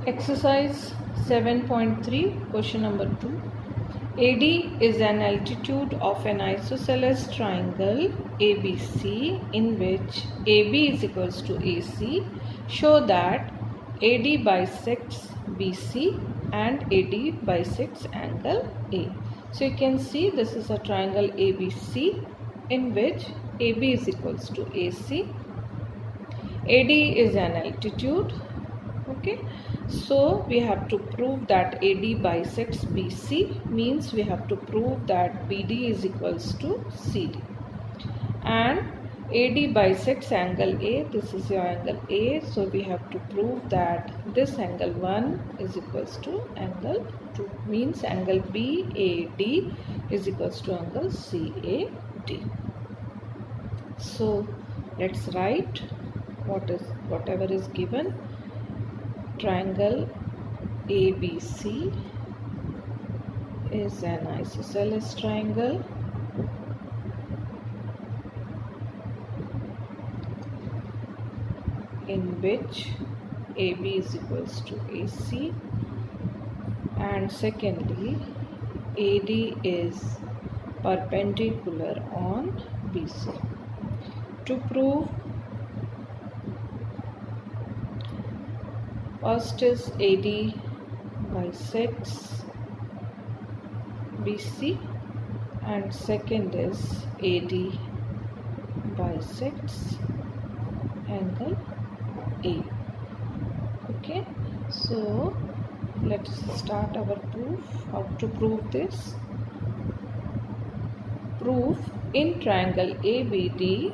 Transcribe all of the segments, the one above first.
Exercise 7.3, question number 2. AD is an altitude of an isosceles triangle ABC in which AB is equals to AC. Show that AD bisects BC and AD bisects angle A. So you can see this is a triangle ABC in which AB is equals to AC. AD is an altitude. Okay, so we have to prove that AD bisects BC, means we have to prove that BD is equals to CD, and AD bisects angle A. This is your angle A, so we have to prove that this angle 1 is equals to angle 2, means angle BAD is equals to angle CAD. So let's write whatever is given. Triangle ABC is an isosceles triangle in which AB is equals to AC, and secondly AD is perpendicular on BC. To prove, first is AD bisects BC and second is AD bisects angle A. Okay, so let's start our proof. How to prove this? Proof: in triangle ABD,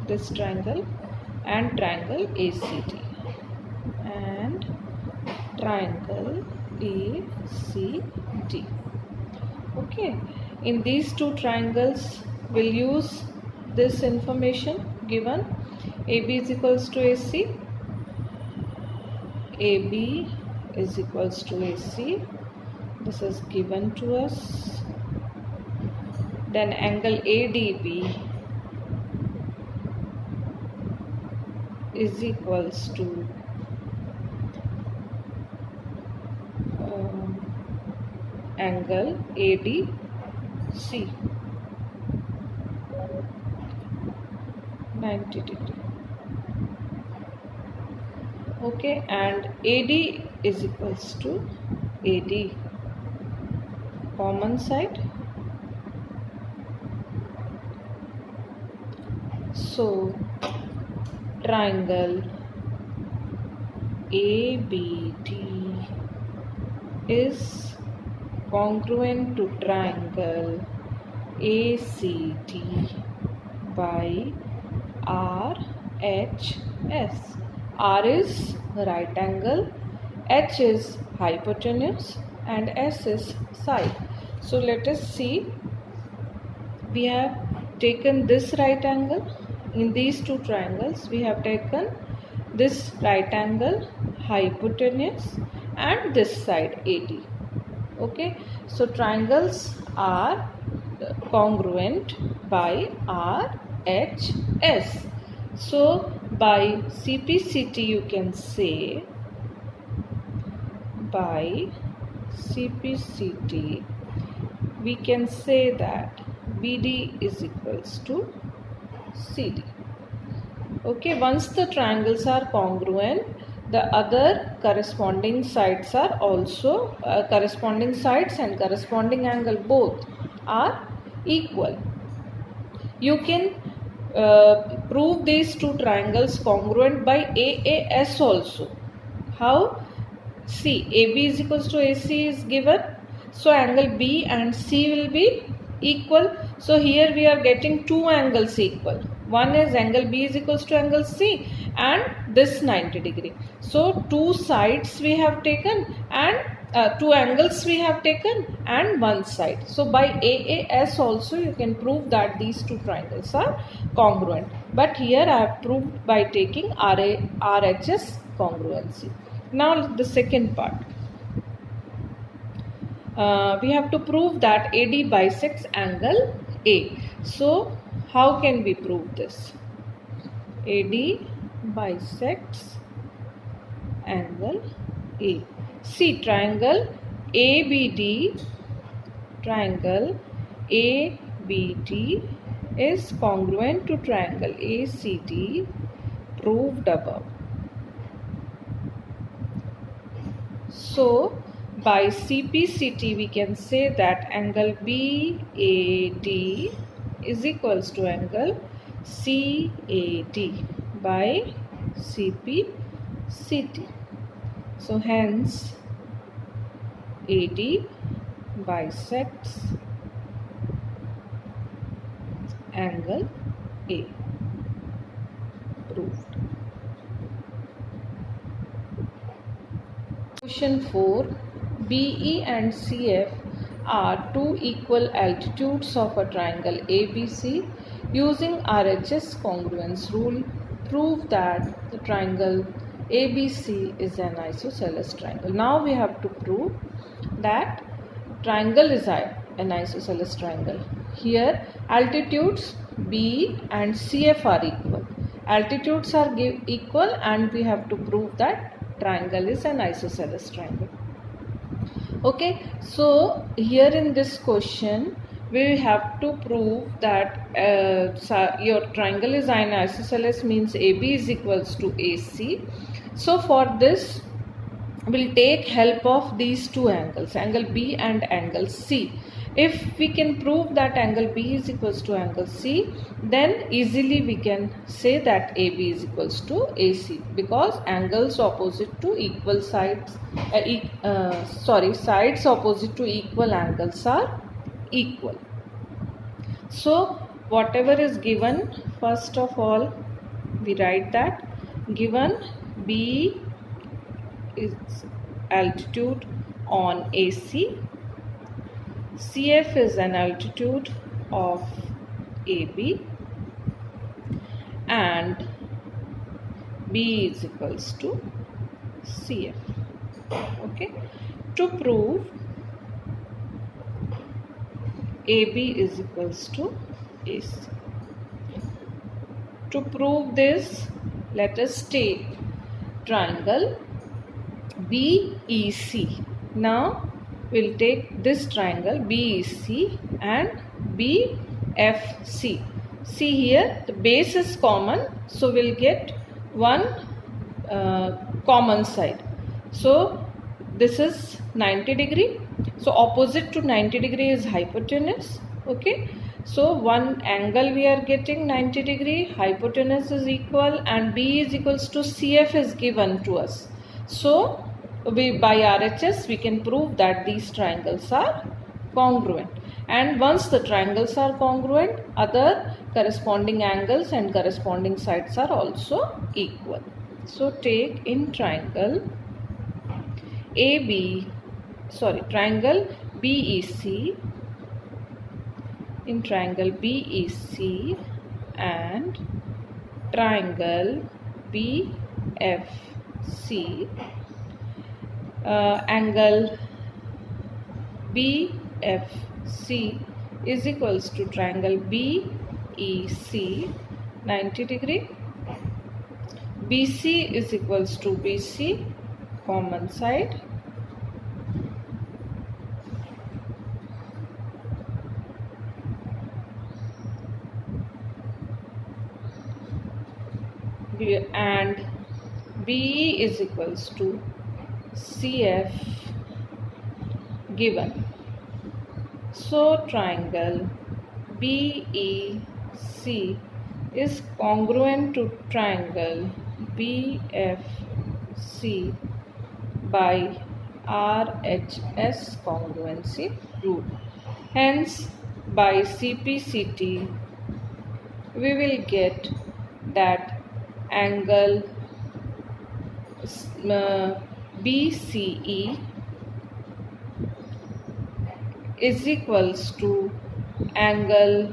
this triangle, and triangle ACD, and triangle ACD. Okay, in these two triangles we'll use this information given. AB is equals to AC, AB is equals to AC, this is given to us. Then angle ADB is equals to angle ADC, 90 degree. Okay, and AD is equals to AD, common side. So triangle ABD is congruent to triangle ACD by RHS. R is right angle, H is hypotenuse, and S is side. So let us see. We have taken this right angle. In these two triangles we have taken this right angle, hypotenuse, and this side AD. Okay, so triangles are congruent by RHS. So by CPCT you can say, by CPCT we can say that BD is equals to CD. Okay, once the triangles are congruent, the other corresponding sides are also corresponding sides and corresponding angle both are equal. You can prove these two triangles congruent by AAS also. How? See, AB is equals to AC is given, so angle B and C will be equal. So here we are getting two angles equal. One is angle B is equals to angle C and this 90 degree. So two sides we have taken and two angles we have taken and one side. So by AAS also you can prove that these two triangles are congruent. But here I have proved by taking RHS congruency. Now the second part. We have to prove that AD bisects angle A. So how can we prove this? AD bisects angle A. See, triangle ABD is congruent to triangle ACD proved above. So by CPCT we can say that angle BAD is equals to angle CAD by CPCT. So hence AD bisects angle A. Proved. Question 4. BE and CF are two equal altitudes of a triangle ABC. Using RHS congruence rule, prove that the triangle ABC is an isosceles triangle. Now we have to prove that triangle is an isosceles triangle. Here altitudes B and CF are equal. Altitudes are equal and we have to prove that triangle is an isosceles triangle. Okay, so here in this question we have to prove that your triangle is an isosceles means AB is equals to AC. So for this we'll take help of these two angles, angle B and angle C. If we can prove that angle B is equals to angle C, then easily we can say that AB is equals to AC, because angles opposite to equal sides, sides opposite to equal angles are equal. So whatever is given, first of all we write that given B is altitude on AC, CF is an altitude of AB, and B is equals to CF. Okay, to prove AB is equals to AC. To prove this, let us take triangle BEC. Now we'll take this triangle BEC and BFC. See here the base is common, so we'll get one common side. So this is 90 degree. So opposite to 90 degree is hypotenuse. Okay. So one angle we are getting 90 degree, hypotenuse is equal, and B is equals to CF is given to us. So by RHS we can prove that these triangles are congruent, and once the triangles are congruent, other corresponding angles and corresponding sides are also equal. So take in triangle triangle BEC, in triangle BEC and triangle BFC, angle BFC is equals to triangle BEC 90 degree, BC is equals to BC common side, and BE is equals to CF given. So triangle BEC is congruent to triangle BFC by RHS congruency rule. Hence by CPCT we will get that angle BCE is equals to angle,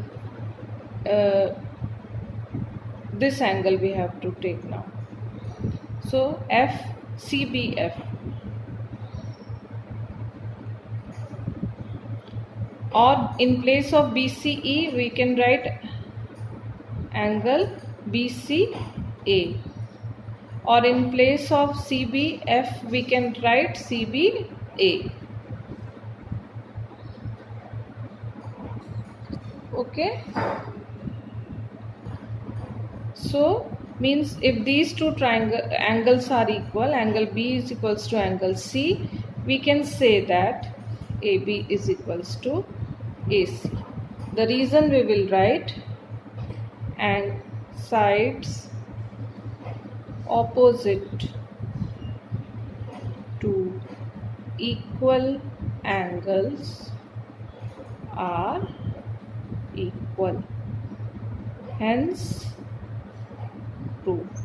this angle we have to take now. So FCBF, or in place of BCE we can write angle BCA, or in place of CBF we can write CBA. Okay, so means if these two angles are equal, angle B is equals to angle C, we can say that AB is equals to AC. The reason we will write, and sides opposite to equal angles are equal, hence proved.